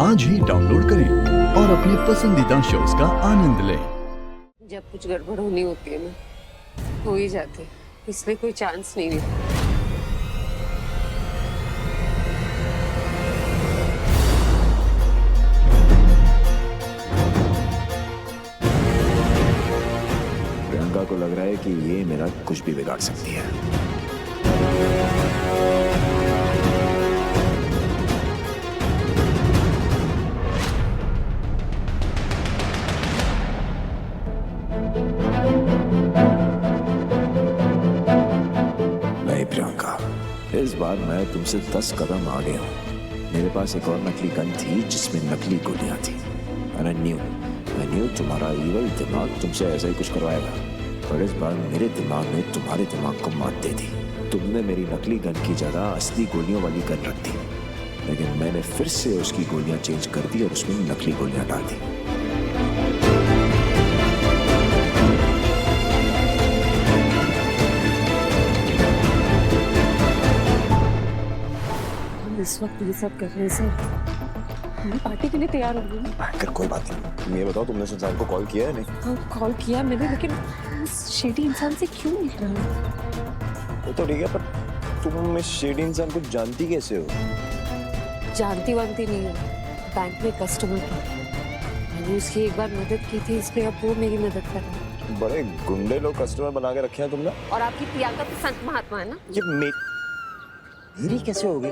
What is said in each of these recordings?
आज ही डाउनलोड करें और अपने पसंदीदा शोज का आनंद लें। जब कुछ गड़बड़ होनी होती है ना, हो ही जाते, इसलिए कोई चांस नहीं है। प्रियंका को लग रहा है कि ये मेरा कुछ भी बिगाड़ सकती है। नहीं प्रियंका, इस बार मैं तुमसे 10 कदम आगे हूँ। मेरे पास एक और नकली गन थी जिसमें नकली गोलियां थी। I knew तुम्हारा ईवल दिमाग तुमसे ऐसा ही कुछ करवाएगा, पर इस बार मेरे दिमाग ने तुम्हारे दिमाग को मात दे दी। तुमने मेरी नकली गन की जगह असली गोलियों वाली गन रख दी, लेकिन मैंने फिर से उसकी गोलियां चेंज कर दी और उसमें नकली गोलियां डाल दी। इस वक्त ये सब कर रहे हैं सर, हम पार्टी के लिए तैयार हो गए। बैंकर कोई बात नहीं, तुम ये बताओ तुमने सुल्तान को कॉल किया है नहीं? हाँ कॉल किया मैंने, लेकिन उस शेडी इंसान से क्यों मिल रहा है? वो तो ठीक है, पर तुम इस शेडी इंसान को जानती कैसे हो? जानती वानती नहीं हो, बैंक में कस्टमर था, मैंने उसकी एक बार मदद की थी, इसलिए अब वो मेरी मदद कर रहा है। बड़े गुंडे लोग कस्टमर बना के रखे हैं तुमने। और आपकी प्रियंका तो संत महात्मा है ना। ये मेरी कैसे होगी?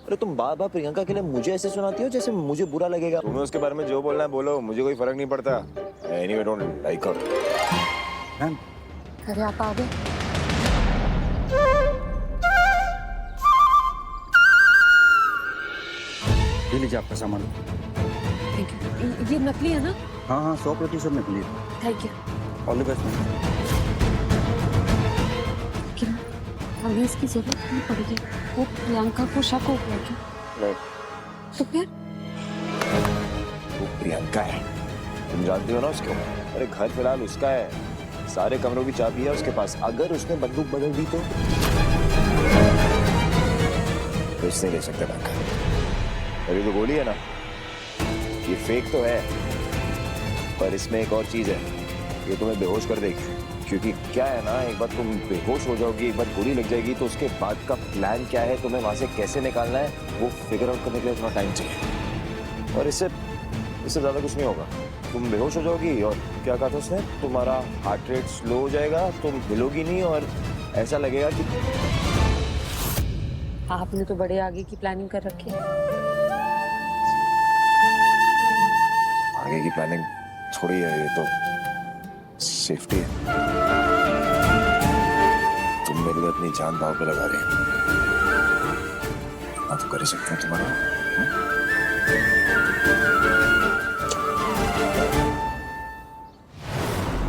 अरे तुम बार बार प्रियंका के लिए मुझे ऐसे सुनाती हो जैसे मुझे बुरा लगेगा। तुम्हें उसके बारे में जो बोलना है बोलो, मुझे कोई फर्क नहीं पड़ता। Anyway, don't like her. Ma'am, अरे आप आ गए। ये लीजिए आपका सामान। Thank you. ये नकली है ना? हाँ हाँ 100% नकली है। Thank you. All the best ma'am. लेकिन हमें इसकी जरूरत नहीं पड़ेगी। वो प्रियंका को शक हो गया क्या? नहीं, तो फिर वो प्रियंका है, तुम जानती हो ना उसको। अरे घर फिलहाल उसका है, सारे कमरों की चाबी है उसके पास। अगर उसने बंदूक बदल दी तो इससे ले सकते बैंक। और ये तो गोली है ना, ये फेक तो है, पर इसमें एक और चीज है, ये तुम्हें बेहोश कर देगी। क्योंकि क्या है ना, एक बार तुम बेहोश हो जाओगी, एक बार गोली लग जाएगी, तो उसके बाद का प्लान क्या है, तुम्हें वहां से कैसे निकालना है, वो फिगर आउट करने के लिए थोड़ा टाइम चाहिए। और इससे ज्यादा कुछ नहीं होगा। तुम बेहोश हो जाओगी और क्या कहा था उसने, तुम्हारा हार्ट रेट स्लो हो जाएगा, तुम हिलोगी नहीं और ऐसा लगेगा कि आपने तो बड़े आगे की प्लानिंग कर रखी है। आगे की प्लानिंग थोड़ी है, ये तो सेफ्टी है। तुम मेरे लिए अपनी जान दांव पे लगा रहे हो, तो कर ही सकते हैं तुम्हारा।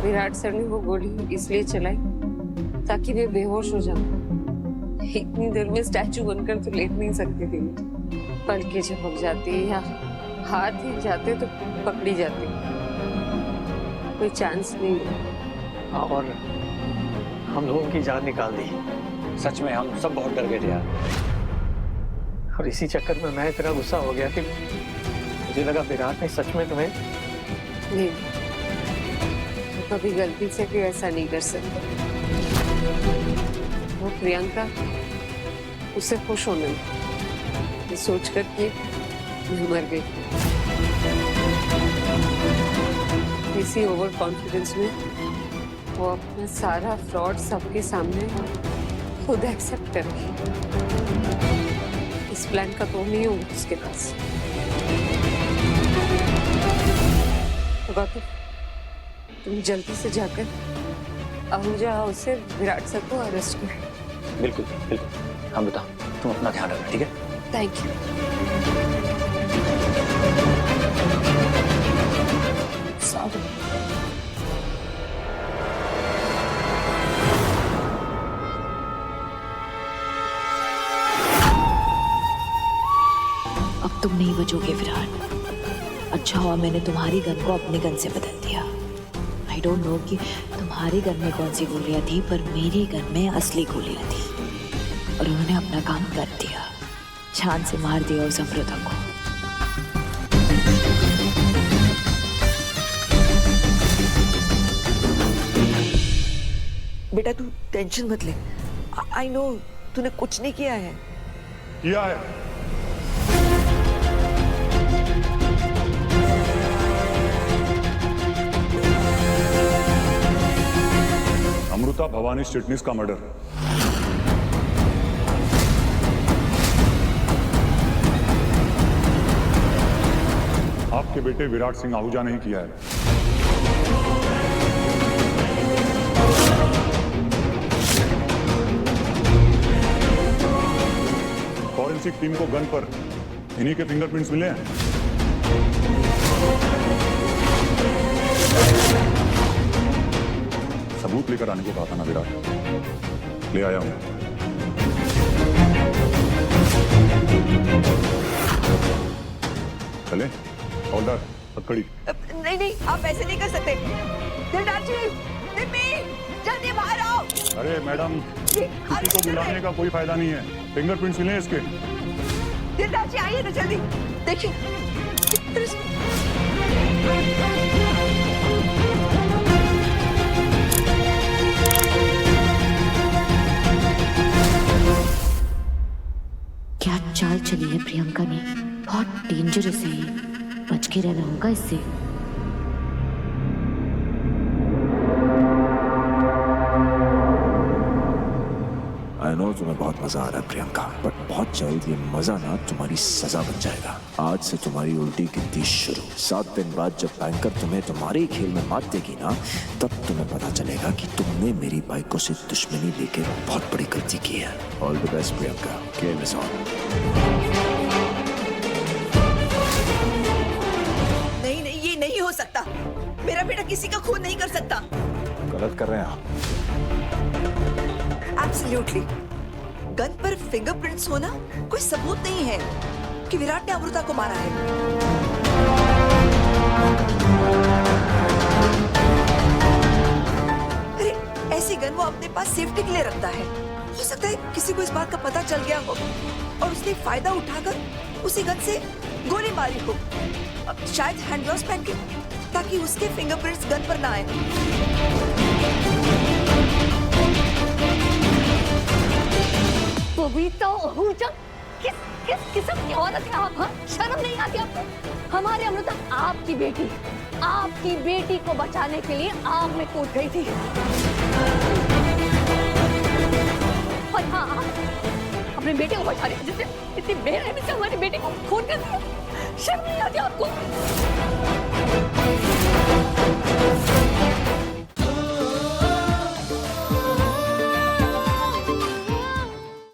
विराट सर ने वो गोली इसलिए चलाई ताकि वे बेहोश हो जाए। इतनी देर में स्टैचू बनकर तो लेट नहीं सकती थी, पलके झपक जाती या हाथ ही जाते तो पकड़ी जाती, कोई चांस नहीं। और हम लोगों की जान निकाल दी। सच में हम सब बहुत डर गए थे यार। और इसी चक्कर में मैं इतना गुस्सा हो गया कि मुझे लगा विराट ने सच में तुम्हें। नहीं, तो कभी गलती से भी ऐसा नहीं कर सकता। वो प्रियंका, उसे खुश होने ये सोचकर कि मैं मर गई, इसी ओवर कॉन्फिडेंस में वो अपना सारा फ्रॉड सबके सामने खुद एक्सेप्ट करेगी। इस प्लान का तो नहीं होगा उसके पास। गौतम, तुम जल्दी से जाकर आहूजा हाउस से विराट सर को अरेस्ट करो। बिल्कुल बिल्कुल, हम बताओ, तुम अपना ध्यान रखना, ठीक है? Thank you. सॉरी। अब तुम नहीं बचोगे विराट। अच्छा हुआ मैंने तुम्हारी गन को अपने गन से बदल दिया। आई डोंट नो कि तुम्हारी गन में कौन सी गोलियां थी, पर मेरी गन में असली गोलियां थी और उन्होंने अपना काम कर दिया। जान से मार दिया उस अमृता को। बेटा तू टेंशन मत ले। आई नो तूने कुछ नहीं किया है। किया है। अमृता भवानी चिटनीस का मर्डर। आपके बेटे विराट सिंह आहूजा ने ही किया है। फॉरेंसिक टीम को गन पर इन्हीं के फिंगरप्रिंट्स मिले हैं। सबूत लेकर आने को कहा था ना विराट, ले आया हूं। चले ऑर्डर हथकड़ी। नहीं नहीं आप ऐसे नहीं कर सकते। दिलदार जी, दिम्मी, जल्दी बाहर आओ। अरे मैडम, किसी को बुलाने का कोई फायदा नहीं है, फिंगरप्रिंट्स मिले इसके। दिलदार जी आइए ना जल्दी। देखिए क्या चाल चली है प्रियंका ने, बहुत डेंजरस है ये, बच के रहना होगा इससे। आई नो तुम्हें बहुत मजा आ रहा है प्रियंका, बट बहुत जल्द ये मजा ना तुम्हारी सजा बन जाएगा। आज से तुम्हारी उल्टी गिनती शुरू। 7 दिन बाद जब बैंकर तुम्हें तुम्हारे खेल में मात देगी ना, तब तुम्हें पता चलेगा कि तुमने मेरी बाइकों से दुश्मनी लेके बहुत बड़ी गलती की है। All the best Priyanka, game is on. नहीं नहीं ये नहीं हो सकता। मेरा बेटा किसी का खून नहीं कर सकता। गलत कर रहे हैं आप। एब्सोल्युटली। गन पर फिंगरप्रिंट्स होना कोई सबूत नहीं है कि विराट ने अमृता को मारा है। अरे ऐसी गन वो अपने पास सेफ्टी के लिए रखता है। हो सकता है किसी को इस बात का पता चल गया हो और उसने फायदा उठाकर उसी गन से गोली मारी हो, शायद हैंड ग्लव्स पहन के, ताकि उसके फिंगरप्रिंट्स गन पर ना आए। बबीता आहूजा, किस किस किस्म की औरत है आप? हाँ, शर्म नहीं आती आपको? हमारी अमृता आपकी बेटी, आपकी बेटी को बचाने के लिए आग में कूद गई थी। और हाँ, आप अपने बेटे को बचा रही थी, जिससे इतनी बेरहमी से हमारी बेटी को खून कर दिया। शर्म नहीं आती आपको?